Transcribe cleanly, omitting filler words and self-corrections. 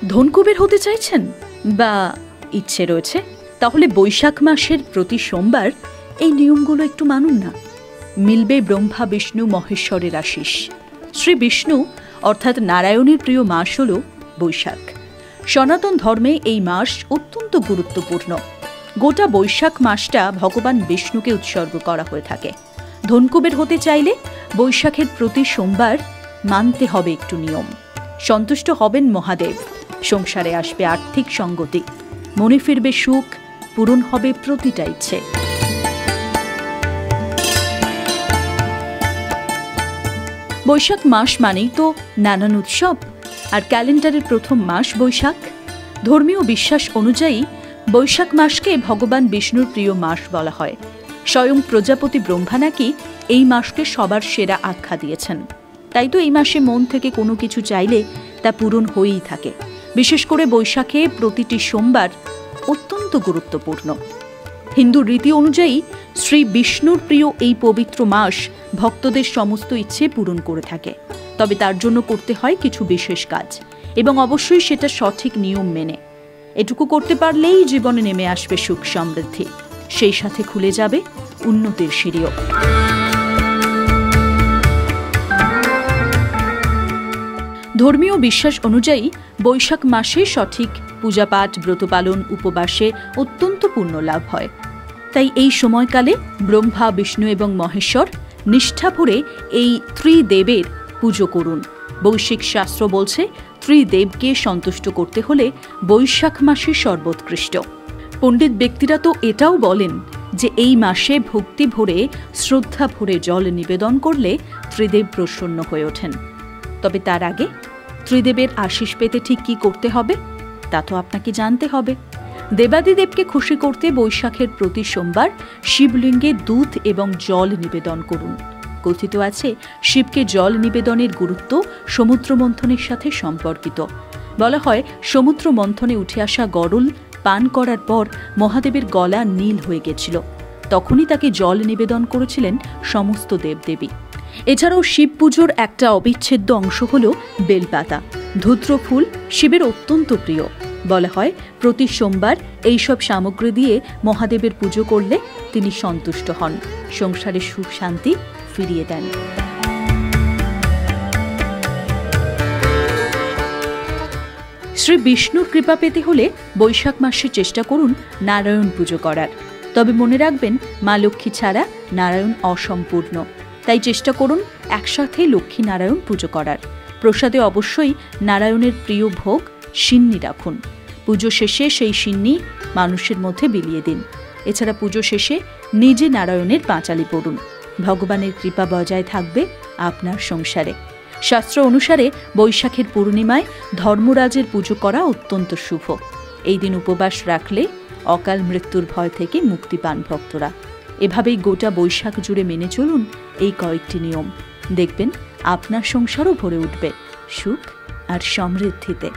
ধনকুবের হতে চাইছেন বা ইচ্ছে রয়েছে, তাহলে বৈশাখ মাসের প্রতি সোমবার এই নিয়মগুলো একটু মানুন না। মিলবে ব্রহ্মা বিষ্ণু মহেশ্বরের আশিস। শ্রী বিষ্ণু অর্থাৎ নারায়ণের প্রিয় মাস হল বৈশাখ। সনাতন ধর্মে এই মাস অত্যন্ত গুরুত্বপূর্ণ। গোটা বৈশাখ মাসটা ভগবান বিষ্ণুকে উৎসর্গ করা হয়ে থাকে। ধনকুবের হতে চাইলে বৈশাখের প্রতি সোমবার মানতে হবে একটু নিয়ম। সন্তুষ্ট হবেন মহাদেব, সংসারে আসবে আর্থিক সঙ্গতি, মনে ফিরবে সুখ, পূরণ হবে প্রতিটা ইচ্ছে। বৈশাখ মাস মানেই তো নানান উৎসব, আর ক্যালেন্ডারের প্রথম মাস বৈশাখ। ধর্মীয় বিশ্বাস অনুযায়ী বৈশাখ মাসকে ভগবান বিষ্ণুর প্রিয় মাস বলা হয়। স্বয়ং প্রজাপতি ব্রহ্মা নাকি এই মাসকে সবার সেরা আখ্যা দিয়েছেন। তাই তো এই মাসে মন থেকে কোনো কিছু চাইলে তা পূরণ হয়েই থাকে। বিশেষ করে বৈশাখে প্রতিটি সোমবার অত্যন্ত গুরুত্বপূর্ণ। হিন্দু রীতি অনুযায়ী শ্রী বিষ্ণুর প্রিয় এই পবিত্র মাস ভক্তদের সমস্ত ইচ্ছে পূরণ করে থাকে। তবে তার জন্য করতে হয় কিছু বিশেষ কাজ, এবং অবশ্যই সেটা সঠিক নিয়ম মেনে। এটুকু করতে পারলেই জীবনে নেমে আসবে সুখ সমৃদ্ধি, সেই সাথে খুলে যাবে উন্নতির সিঁড়িও। ধর্মীয় বিশ্বাস অনুযায়ী বৈশাখ মাসে সঠিক পূজাপাঠ, ব্রতপালন, উপবাসে অত্যন্ত পুণ্য লাভ হয়। তাই এই সময়কালে ব্রহ্মা, বিষ্ণু এবং মহেশ্বর নিষ্ঠা ভরে এই ত্রিদেবের পুজো করুন। বৈশিক শাস্ত্র বলছে, ত্রিদেবকে সন্তুষ্ট করতে হলে বৈশাখ মাসই সর্বোৎকৃষ্ট। পণ্ডিত ব্যক্তিরা তো এটাও বলেন যে এই মাসে ভক্তি ভরে, শ্রদ্ধা ভরে জল নিবেদন করলে ত্রিদেব প্রসন্ন হয়ে ওঠেন। তবে তার আগে ত্রিদেবের আশিস পেতে ঠিক কি করতে হবে তা তো আপনাকে জানতে হবে। দেবাদিদেবকে খুশি করতে বৈশাখের প্রতি সোমবার শিবলিঙ্গে দুধ এবং জল নিবেদন করুন। কথিত আছে, শিবকে জল নিবেদনের গুরুত্ব সমুদ্র মন্থনের সাথে সম্পর্কিত। বলা হয়, সমুদ্র মন্থনে উঠে আসা গরল পান করার পর মহাদেবের গলা নীল হয়ে গেছিল। তখনই তাকে জল নিবেদন করেছিলেন সমস্ত দেবদেবী। এছাড়াও শিব পুজোর একটা অবিচ্ছেদ্য অংশ হল বেলপাতা। ধূত্র ফুল শিবের অত্যন্ত প্রিয়। বলা হয়, প্রতি সোমবার এইসব সামগ্রী দিয়ে মহাদেবের পুজো করলে তিনি সন্তুষ্ট হন, সংসারে সুখ শান্তি ফিরিয়ে দেন। শ্রী বিষ্ণুর কৃপা পেতে হলে বৈশাখ মাসে চেষ্টা করুন নারায়ণ পুজো করার। তবে মনে রাখবেন, মা লক্ষ্মী ছাড়া নারায়ণ অসম্পূর্ণ। তাই চেষ্টা করুন একসাথে লক্ষ্মী নারায়ণ পুজো করার। প্রসাদে অবশ্যই নারায়ণের প্রিয় ভোগ সিন্নি রাখুন। পুজো শেষে সেই সিন্নি মানুষের মধ্যে বিলিয়ে দিন। এছাড়া পুজো শেষে নিজে নারায়ণের পাঁচালি পড়ুন। ভগবানের কৃপা বজায় থাকবে আপনার সংসারে। শাস্ত্র অনুসারে বৈশাখের পূর্ণিমায় ধর্মরাজের পুজো করা অত্যন্ত শুভ। এই দিন উপবাস রাখলে অকাল মৃত্যুর ভয় থেকে মুক্তি পান ভক্তরা। এভাবেই গোটা বৈশাখ জুড়ে মেনে চলুন এই কয়েকটি নিয়ম। দেখবেন আপনার সংসারও ভরে উঠবে সুখ আর সমৃদ্ধিতে।